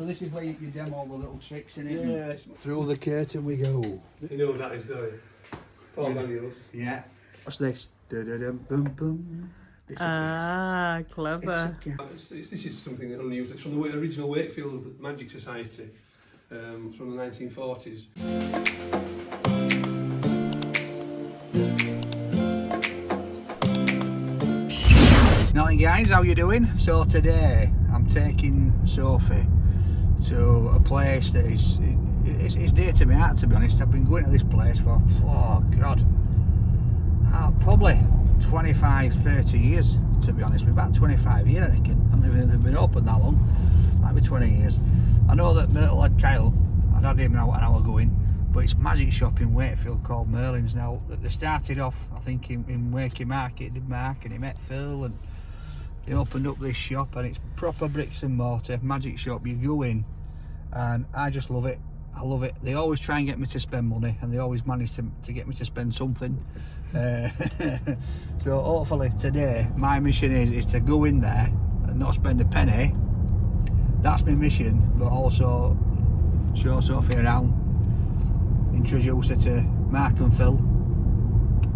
this is where you demo all the little tricks in it. Yeah, Through the curtain we go. you know what that is, don't you? Paul Daniels. Yeah. What's this? Boom boom. Ah, clever. This is something unused. It's from the original Wakefield Magic Society from the 1940s. Morning guys, how you doing? So today I'm taking Sophie to a place that is it's dear to my heart, to be honest. I've been going to this place for, oh god, probably 25-30 years, to be honest. About 25 years I reckon. I haven't even been open that long. Might be 20 years. I know that my little lad Kyle, I'd had him an hour going, but it's a magic shop in Wakefield called Merlin's now. They started off, I think, in Wakey Market, did Mark, and he met Phil, and he opened up this shop, and it's proper bricks and mortar magic shop. You go in and I just love it. I love it. They always try and get me to spend money, and they always manage to get me to spend something. So hopefully today my mission is to go in there and not spend a penny. That's my mission, but also show Sophie around, introduce her to Mark and Phil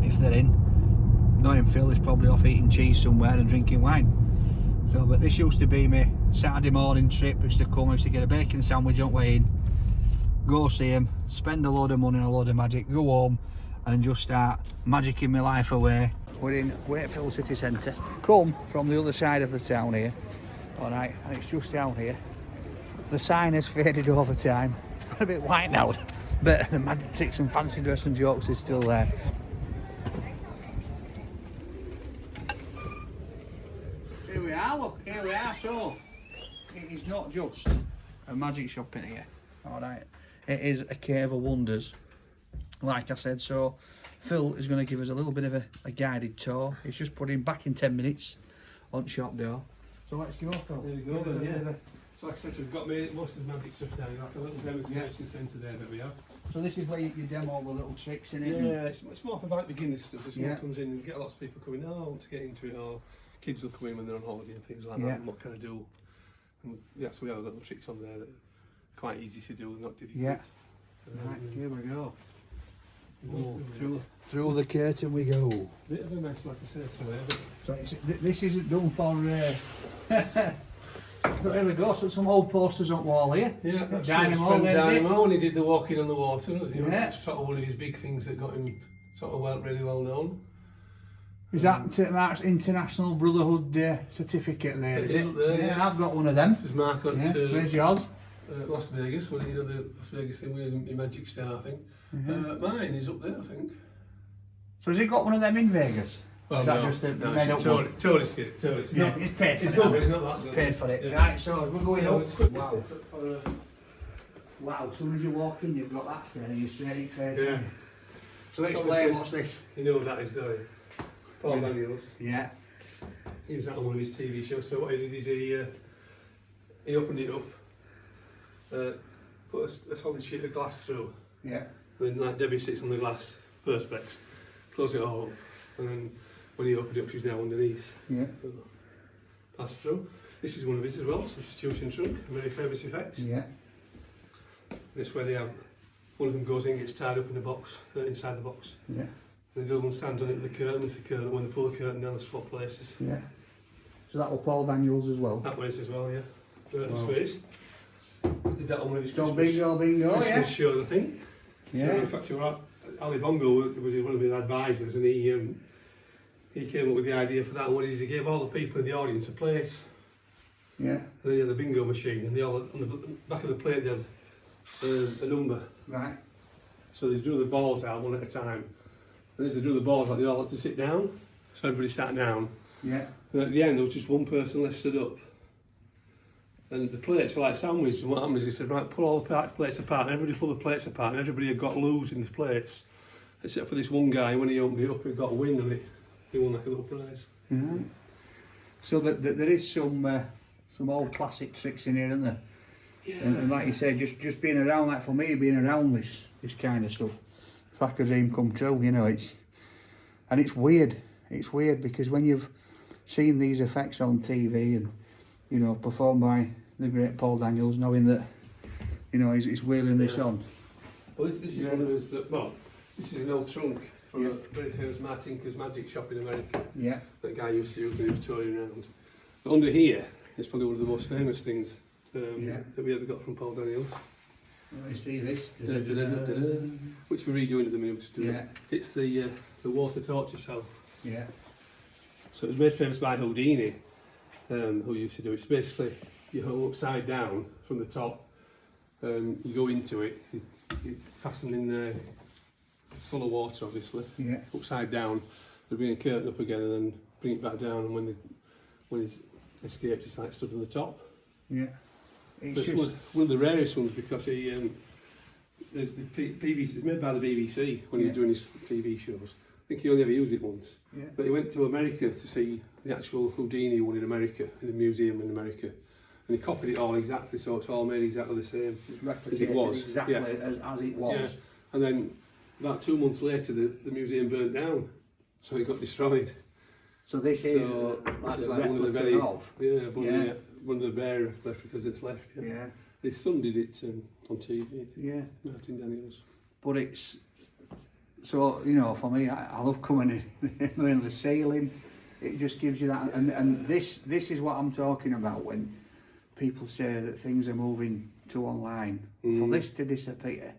if they're in. Knowing Phil is probably off eating cheese somewhere and drinking wine. So, but this used to be my Saturday morning trip. Used to come, used to get a bacon sandwich on way in, go see him, spend a load of money on a load of magic, go home and just start magicking my life away. We're in Wakefield City Centre. Come from the other side of the town here. Alright, and it's just down here. The sign has faded over time. A bit white now, but the magic and fancy dress and jokes is still there. Here we are, look, here we are. So, it is not just a magic shop in here, alright. It is a cave of wonders, like I said. So, Phil is going to give us a little bit of a guided tour. He's just put him back in 10 minutes on shop door. So let's go, Phil. There you go, then, yeah. So like I said, we've got most of the magic stuff down, like a little demonstration centre there that we have. So this is where you demo all the little tricks in it? Yeah, it's more for like beginners stuff. If someone comes in and get lots of people coming, oh, I want to get into it, or kids will come in when they're on holiday and things like that, and what can I do? And yeah, so we have little tricks on there that are quite easy to do, not difficult. Yeah. Right, here we go. Oh, through the curtain we go. Bit of a mess, like I said, so this isn't done for... So here we go, so some old posters on the wall here. Yeah, that's Dynamo, Dynamo when he did the walking on the water. Yeah. It's sort of one of his big things that got him sort of really well known. Is that Mark's International Brotherhood certificate there? It is up there, yeah. I've got one of them. This is Mark got Where's yours? Las Vegas, well, you know, the Las Vegas thing with your Magic Star thing. Mine is up there, I think. So has he got one of them in Vegas? Well, is that just a made up one? Tourist kit, tourist. Yeah, he's paid for it. It's good, but it's not that good. Paid for it. Yeah. Right, so we're going up. Wow. Wow, as soon as you walk in, you've got that staring at you straight face. Yeah. So explain, what's this? You know what that is, don't you? Paul Daniels. Yeah. He was that on one of his TV shows, so what he did is he opened it up, put a solid sheet of glass through. Yeah. And then like Debbie sits on the glass perspex, close it all up, and then when he opened it up, she's now underneath. Yeah. Pass through. This is one of his as well, substitution trunk, a very famous effect. Yeah. This where they have, one of them goes in, gets tied up in a box, inside the box. Yeah. And the other one stands on it with the curtain, when they pull the curtain down, they swap places. Yeah. So that was Paul Daniels as well? That way as well, yeah. The space. Did that on one of his Bingo, Christmas yeah. shows, I think. Yeah. So in fact, Ali Bongo was one of his advisors, and he came up with the idea for that. And what he gave all the people in the audience a plate. Yeah. And then he had the bingo machine, and they all, on the back of the plate they had a number. Right. So they drew the balls out one at a time. And as they drew the balls out, they all had to sit down. So everybody sat down. Yeah. And at the end, there was just one person left stood up. And the plates were like sandwiches, and what happened is he said, right, pull all the plates apart, and everybody pulled the plates apart, and everybody had got loose in the plates, except for this one guy. When he opened it up, he got a wind on it. He won like a little prize. Mm-hmm. So there is some old classic tricks in here, isn't there? Yeah. And like you said, just being around, like for me, being around this kind of stuff, it's like a dream come true, you know. It's weird. It's weird because when you've seen these effects on TV and, you know, performed by the great Paul Daniels, knowing that, you know, he's wheeling this on. Well, this is one of his, this is an old trunk from a very famous Martinka's magic shop in America. Yeah. That guy used to use when he was touring around. But under here, it's probably one of the most famous things that we ever got from Paul Daniels. Let me see this. Which we're redoing at the minute. Yeah. It's the water torture cell. Yeah. So it was made famous by Houdini, who used to do it. It's basically, you go upside down from the top, you go into it, you fasten in there, it's full of water obviously, upside down, they bring a curtain up again and then bring it back down, and when it's escaped, it's like stood on the top. Yeah. It's one of the rarest ones because the BBC, it's made by the BBC when he was doing his TV shows. I think he only ever used it once. Yeah. But he went to America to see the actual Houdini one in America, in a museum in America. And he copied it all exactly, so it's all made exactly the same as it was. Exactly as it was. Yeah. And then about 2 months later, the museum burnt down, so it got destroyed. So this is like the replica of? Yeah, one of the bare replicas that's left. Yeah. His son did it on TV. Yeah. Martin Daniels. But it's, so, you know, for me, I love coming in the ceiling. It just gives you that, and this is what I'm talking about when people say that things are moving to online. For this to disappear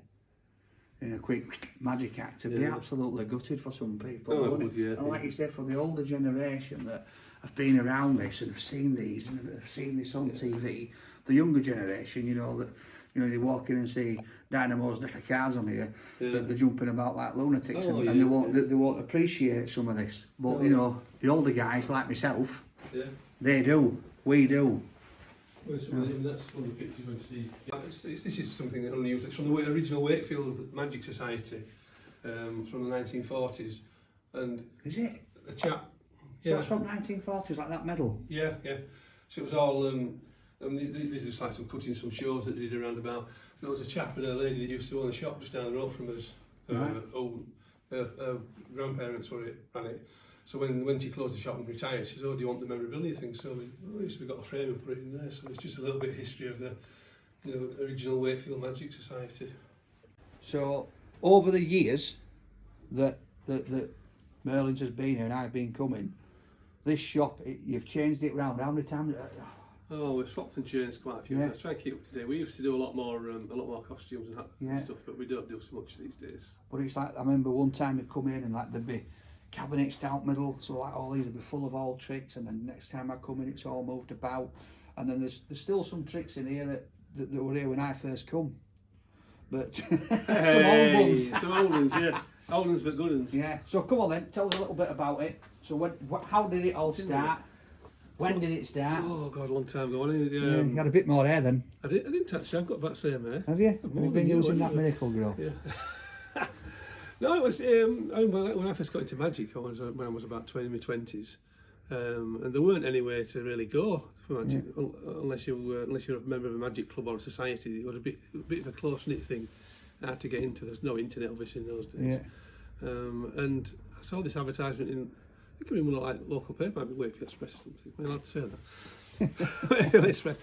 in a quick magic act, to be absolutely gutted for some people. And like you said, for the older generation that have been around this and have seen these and have seen this on TV, the younger generation, you know, that, you know, you walk in and see Dynamo's deck of cards on here, that they're jumping about like lunatics, and they won't appreciate some of this. But you know, the older guys like myself, they do, we do. Well, that's one of the pictures you went to see. This is something unusual. It's from the original Wakefield Magic Society from the 1940s. And is it? A chap. So it's from 1940s, like that medal? Yeah. So it was all, these are like some cutting, some shows that they did around about. There was a chap and a lady that used to own a shop just down the road from us. Her grandparents ran it. So when she closed the shop and retired, she said, "Oh, do you want the memorabilia thing?" So we got a frame and put it in there. So it's just a little bit of history of the, you know, original Wakefield Magic Society. So over the years that Merlin's has been here and I've been coming, this shop, you've changed it round. How many times? Oh, we've swapped and changed quite a few. Let's try and keep up to date. We used to do a lot more costumes and that and stuff, but we don't do so much these days. But it's like, I remember one time they'd come in and like there'd be cabinets down middle, so like all these would be full of old tricks, and then next time I come in it's all moved about, and then there's still some tricks in here that were here when I first come, but some old ones. Some old ones, yeah. Old ones but good ones. Yeah. So come on then, tell us a little bit about it. So how did it all start? When did it start? Oh God, a long time ago. You had a bit more hair then. I didn't actually. I've got about the same hair. Have you? Have you been using that Miracle Grow? Yeah. No, it was when I first got into magic. When I was about 20 in my 20s, and there weren't anywhere to really go for magic unless you were a member of a magic club or a society. It was a bit of a close knit thing. I had to get into. There's no internet obviously in those days. Yeah. And I saw this advertisement in. It could be more like local paper, maybe Wakefield Express or something. Am I allowed to say that? Wakefield Express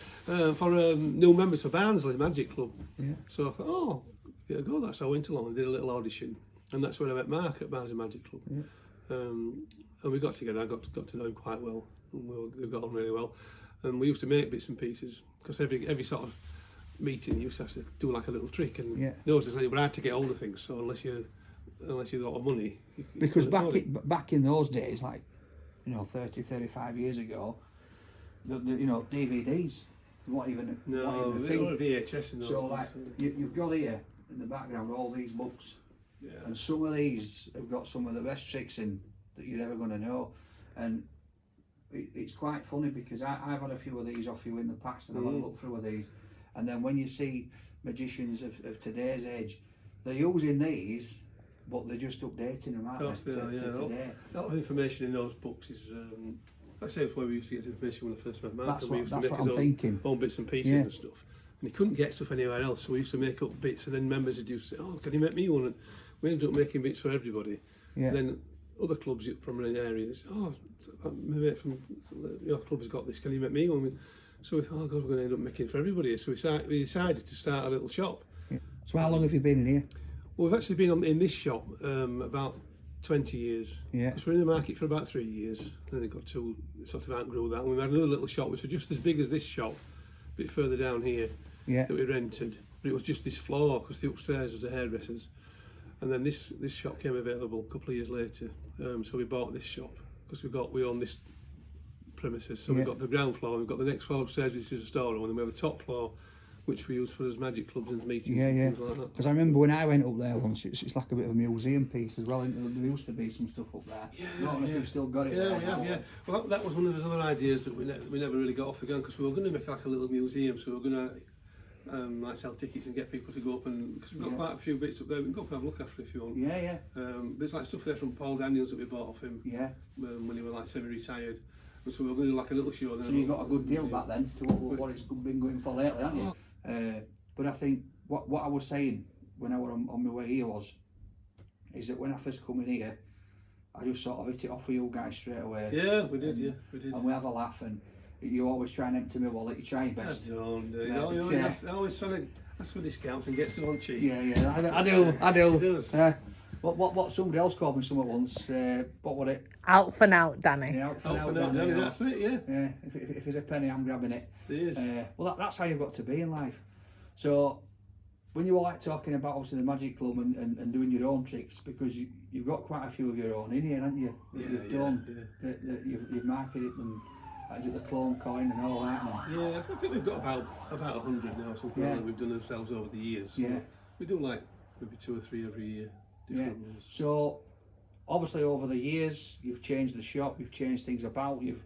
for new members for Barnsley Magic Club. Yeah. So I thought, oh, give it a go. That. So I went along and did a little audition. And that's when I met Mark at Barnsley Magic Club. Yeah. And we got together. I got to know him quite well. And we got on really well. And we used to make bits and pieces because every sort of meeting you used to have to do like a little trick. And those days, but I had to get hold of things. So unless you got a lot of money, because back in those days, like 30, 35 years ago, the DVDs weren't even a thing. Or VHS in those so days. Like you've got here in the background all these books. Yeah. And some of these have got some of the best tricks in that you're ever going to know, and it's quite funny because I've had a few of these off you in the past, and I've had a look through of these, and then when you see magicians of today's age, they're using these, but they're just updating them, aren't they? To today. A lot of information in those books is, like I say, before we used to get information when I first met Mark, we used to make his own bits and pieces and stuff, and he couldn't get stuff anywhere else, so we used to make up bits, and then members would used to say, "Oh, can you make me one?" And we ended up making bits for everybody. Yeah. And then other clubs from an area, "Oh, my mate from your club has got this. Can you make me one?" So we thought, oh God, we're going to end up making for everybody. So we decided to start a little shop. Yeah. So how long have you been in here? Well, we've actually been in this shop about 20 years. Yeah. So we're in the market for about 3 years. And then it got to sort of outgrow that. And we had another little shop which was just as big as this shop, a bit further down here, Yeah. that we rented. But it was just this floor because the upstairs was the hairdressers. And then this shop came available a couple of years later. So we bought this shop because we own this premises. So we've got the ground floor, we've got the next floor upstairs, which is a storeroom, and then we have a top floor, which we use for as magic clubs and meetings and things like that. Because I remember when I went up there once, it's like a bit of a museum piece as well. There used to be some stuff up there. I don't know if you've still got it. Yeah, we have, yeah. Well, that was one of those other ideas that we never really got off the ground, because we were going to make like a little museum, so we were going to like sell tickets and get people to go up, and because we've got quite a few bits up there, we can go up and have a look after if you want. Yeah. There's like stuff there from Paul Daniels that we bought off him. When he was like semi-retired. And so we were going to do like a little show. Then so you got a good deal back then to what it's been going for lately, haven't you? But I think what I was saying when I was on my way here is that when I first come in here, I just sort of hit it off with you guys straight away. Yeah, we did. And we have a laugh, and you always try and empty my wallet. You try your best. I always trying to ask for discounts and get stuff on cheap. Yeah, I do. It does. What somebody else called me something once. What was it? Out for now, Danny. Yeah, out for Oh, now, for now, Danny, Danny, that's it, yeah. Yeah, if there's a penny, I'm grabbing it. It is. Well, that's how you've got to be in life. So, when you were like talking about obviously the Magic Club and doing your own tricks, because you've got quite a few of your own in here, haven't you? That you've done, that you've marketed and is it the clone coin and all that? Yeah, I think we've got about 100 now, something like that we've done ourselves over the years. So we do like maybe 2 or 3 every year. Different ones. So, obviously over the years, you've changed the shop, you've changed things about, you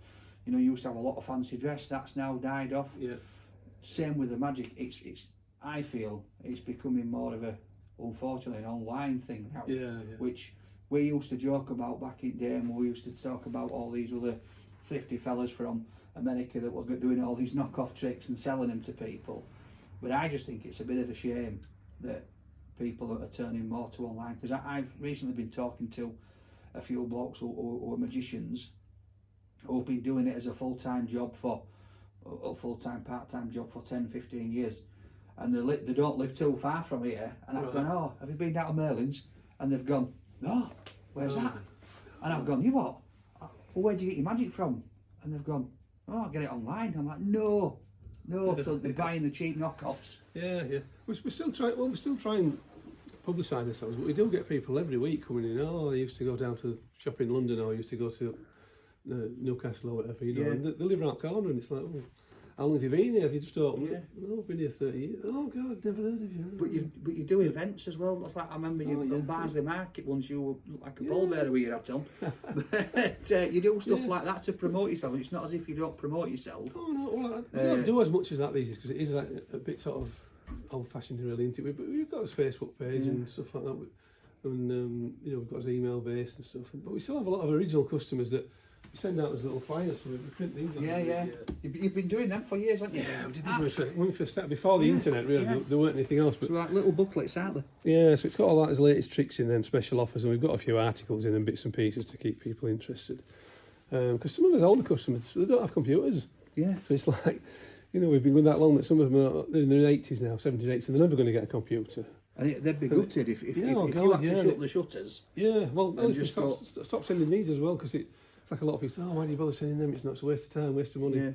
used to have a lot of fancy dress, that's now died off. Yeah. Same with the magic, I feel it's becoming more of unfortunately, an online thing now. Yeah. Which we used to joke about back in the day, and we used to talk about all these other thrifty fellas from America that were doing all these knockoff tricks and selling them to people. But I just think it's a bit of a shame that people are turning more to online, because I've recently been talking to a few blokes who are magicians who've been doing it as a full-time job part-time job for 10-15 years, and they don't live too far from here, and I've gone, oh, have you been down to Merlin's? And they've gone, no, where's that? And I've gone, you what? Well, where do you get your magic from? And they've gone, oh, I get it online. I'm like, no, so they're buying the cheap knockoffs. Yeah. We're still trying to publicise ourselves, but we do get people every week coming in. Oh, I used to go down to shop in London, or I used to go to Newcastle or whatever, and they live around the corner, and it's like, oh, how long have you been here? Have you just opened? Oh, I've been here 30 years. Oh God, never heard of you. But you do events as well. That's like, I remember you at Barnsley Market once, you were like a pallbearer with your hat on. But you do stuff like that to promote yourself. It's not as if you don't promote yourself. Oh no, well, I don't do as much as that these days, because it is like a bit sort of old-fashioned and really into it. But we've got his Facebook page and stuff like that, and we've got his email base and stuff. But we still have a lot of original customers that we send out as little flyers, so we print these. You've been doing them for years, haven't you? Yeah, we did this when we first started, before the internet, really. There weren't anything else. But so like little booklets, aren't they? Yeah, so it's got all that as latest tricks in there and special offers, and we've got a few articles in and bits and pieces to keep people interested. Because some of us older customers, they don't have computers. Yeah. So it's like, we've been going that long that some of them they're in their 80s now, 70s, 80s, and they're never going to get a computer. And they'd be gutted if you had to shut the shutters. Yeah, well, just stop sending these as well, because it's like a lot of people say, oh, why do you bother sending them? It's not, it's a waste of time, waste of money. Yeah.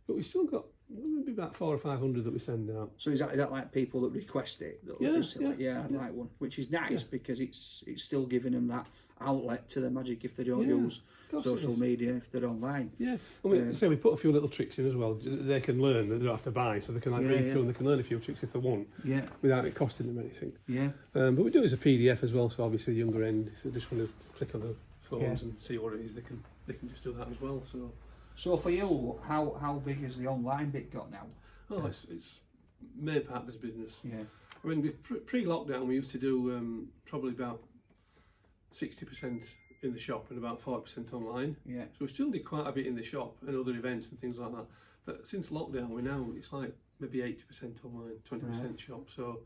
But we've still got maybe about 400 or 500 that we send out. So is that like people that request it? That just say, I'd like one, which is nice because it's still giving them that outlet to the magic if they don't use social media, if they're online. Yeah, and we put a few little tricks in as well. They can learn, they don't have to buy, so they can read through and they can learn a few tricks if they want, without it costing them anything. Yeah. But we do it as a PDF as well, so obviously the younger end, if they just want to click on the phones and see what it is, they can just do that as well. So for you, how big has the online bit got now? Oh, it's main part of this business. Yeah. I mean, with pre-lockdown, we used to do probably about 60% in the shop and about 40% online. Yeah. So we still did quite a bit in the shop and other events and things like that. But since lockdown, it's like maybe 80% online, 20% shop. So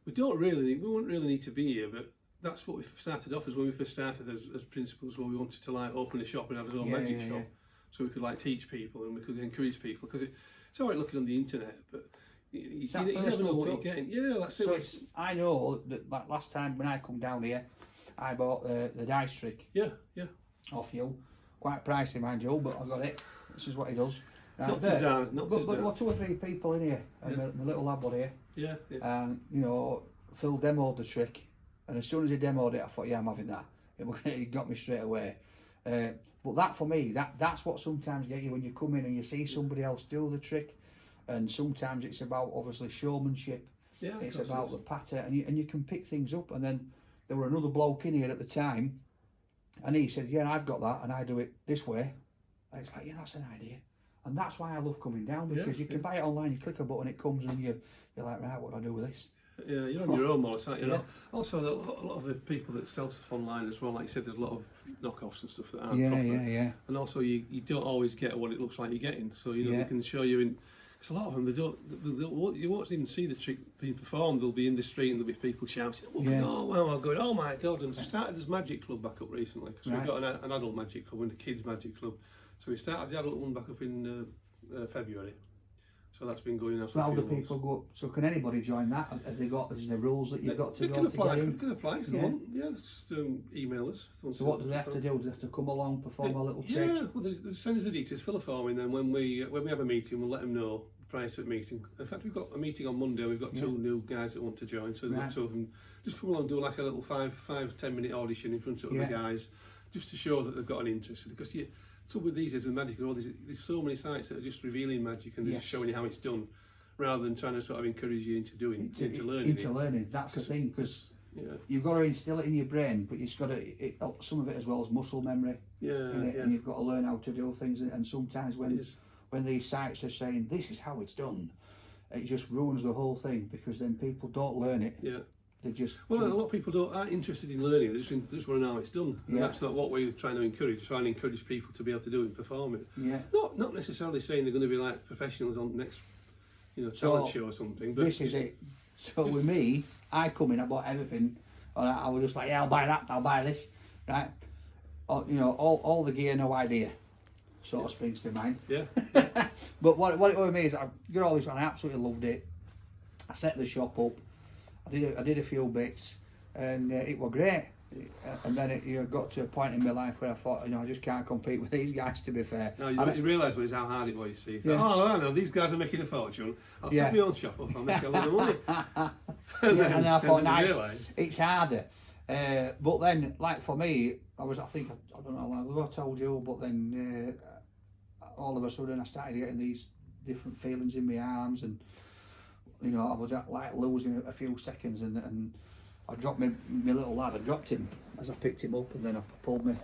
we wouldn't really need to be here, but that's what we started off as when we first started as principals, where we wanted to like open a shop and have our own magic shop. So we could like teach people and we could encourage people, because It's all right looking on the internet, but you that never know personal what you're touch. getting. Yeah, that's it. So I know that like last time when I come down here, I bought the dice trick Yeah. off you. Quite pricey, mind you, but I got it. This is what he does. Right, Not as down. but there were 2 or 3 people in here, and my little lad was here, Yeah. and Phil demoed the trick, and as soon as he demoed it, I thought, yeah, I'm having that. It got me straight away. But that for me, that's what sometimes get you when you come in and you see somebody else do the trick, and sometimes it's about obviously showmanship. Yeah. It's about the patter, and you can pick things up. And then there were another bloke in here at the time, and he said, yeah, I've got that, and I do it this way. And it's like, yeah, that's an idea. And that's why I love coming down, because you can buy it online, you click a button, it comes, and you're like, right, what do I do with this? Yeah, you're on your own more, aren't you? Yeah. Also, a lot of the people that sell stuff online as well, like you said, there's a lot of knockoffs and stuff that aren't proper. Yeah. And also, you don't always get what it looks like you're getting. So they can show you in. Because a lot of them, you won't even see the trick being performed. They'll be in the street and there'll be people shouting, "Oh wow!" I'm going, "Oh my god!" And started this magic club back up recently, because we've got an adult magic club and a kids magic club. So we started the adult one back up in February. So that's been going on. So how do people go? So can anybody join that? Have they got? Is there rules that you've got to go to get in? They can apply if they want. Yeah, just email us. So what do they have to do? Do they have to come along, perform a little trick? Yeah, well, send us the details, fill a form in, then when we have a meeting, we'll let them know prior to the meeting. In fact, we've got a meeting on Monday. We've got 2 new guys that want to join, so we've got 2 of them. Just come along, do like a little 5-10 minute audition in front of other guys, just to show that they've got an interest. Because the trouble with these is with magic, there's so many sites that are just revealing magic and just showing you how it's done, rather than trying to sort of encourage you into learning. Into learning, that's the thing, because you've got to instill it in your brain, but you've got to some of it as well as muscle memory. And you've got to learn how to do things. And sometimes when these sites are saying this is how it's done, it just ruins the whole thing, because then people don't learn it. Yeah. They just a lot of people aren't interested in learning. They just want to know how it's done. And that's not what we're trying to encourage. Trying to encourage people to be able to do it and perform it. Yeah. Not necessarily saying they're going to be like professionals on the next talent show or something. But this is it. So with me, I come in, I bought everything, and I was just like, yeah, I'll buy that, I'll buy this, right? All the gear, no idea, sort of springs to mind. Yeah. But what it with me is, I got all this, and I absolutely loved it. I set the shop up. I did a few bits, and it was great. And then it got to a point in my life where I thought, I just can't compete with these guys, to be fair. No, you realise how hard it was, you see. You thought, I know, these guys are making a fortune. I'll set my own shop up, I'll make a lot of money. And I thought, it's harder. But then, like for me, I don't know how long ago I told you, but then all of a sudden I started getting these different feelings in my arms, and I was like losing a few seconds, and I dropped my little lad. I dropped him as I picked him up, and then I pulled my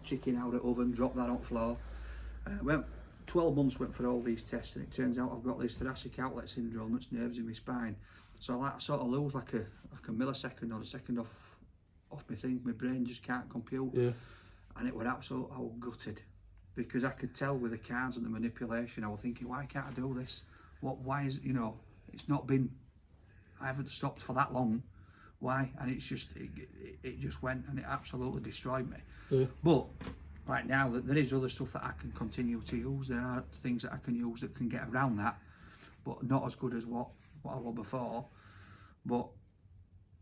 chicken out of the oven, dropped that on the floor. 12 months went for all these tests, and it turns out I've got this thoracic outlet syndrome, that's nerves in my spine. So I sort of lose like a millisecond or a second off my thing. My brain just can't compute. Yeah. And it was absolutely, I was gutted, because I could tell with the cards and the manipulation, I was thinking, why can't I do this? Why is it's not been, I haven't stopped for that long. Why? And it's just, it just went, and it absolutely destroyed me. Yeah. But like now, there is other stuff that I can continue to use. There are things that I can use that can get around that, but not as good as what I was before. But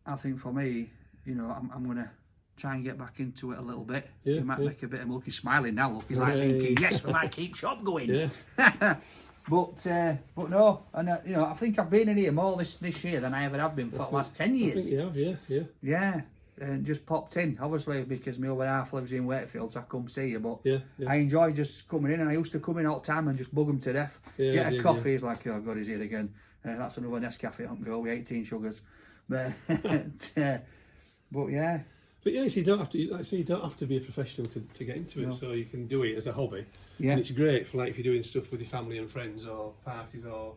I think for me, I'm going to try and get back into it a little bit. Yeah, you might make a bit of him. Look, he's smiling now. Look, he's like thinking, yes, we might keep shop going. Yeah. But no, and I think I've been in here more this year than I ever have been for the last 10 years. I think you have, yeah. Yeah, and just popped in, obviously, because my other half lives in Wakefield, so I come see you. But I enjoy just coming in, and I used to come in all the time and just bug them to death. Get a coffee, he's like, oh God, he's here again. That's another Nescafe on go with 18 sugars. But yeah. But so you don't have to, like I say, you don't have to be a professional to get into it. So you can do it as a hobby. Yeah. And it's great for if you're doing stuff with your family and friends, or parties, or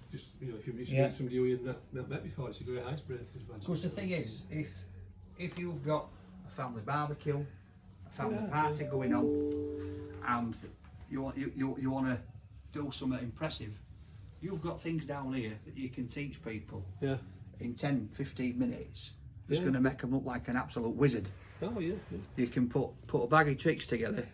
just if you meet somebody who you've not met before, it's a great icebreaker. Because the thing is, if you've got a family barbecue, a family party going on, and you want to do something impressive, you've got things down here that you can teach people in 10-15 minutes. It's going to make them look like an absolute wizard. Oh yeah. You can put a bag of tricks together.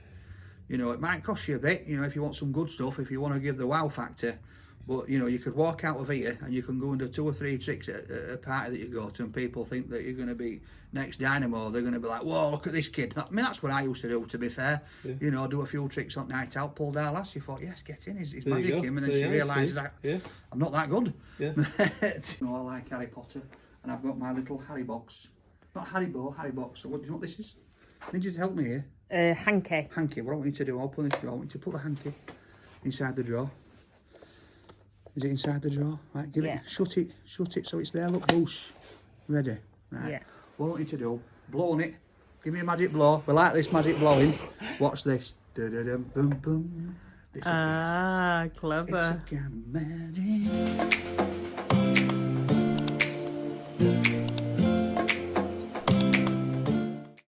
It might cost you a bit. If you want some good stuff, if you want to give the wow factor, But you know, you could walk out of here and you can go and do 2 or 3 tricks at a party that you go to, and people think that you're going to be next Dynamo. They're going to be like, "Whoa, look at this kid." I mean, that's what I used to do. To be fair, you know, do a few tricks on night out, pulled our lass. You thought, "Yes, get in." He's magic him, and then she realises I'm not that good. Yeah. You know, I like Harry Potter, and I've got my little Harry box. Not Haribo, Harry box. So what do you know what this is? Need you to help me here. Hanky. Hanky. What I want you to do, I'll open this drawer. I want you to put the hanky inside the drawer. Is it inside the drawer? Right, give it, shut it so it's there. Look, boosh. Ready? Right. Yeah. What I want you to do, blow on it. Give me a magic blow. We like this magic blowing. Watch this. Da-da-dum, boom, boom. Ah, clever. It's a kind of magic.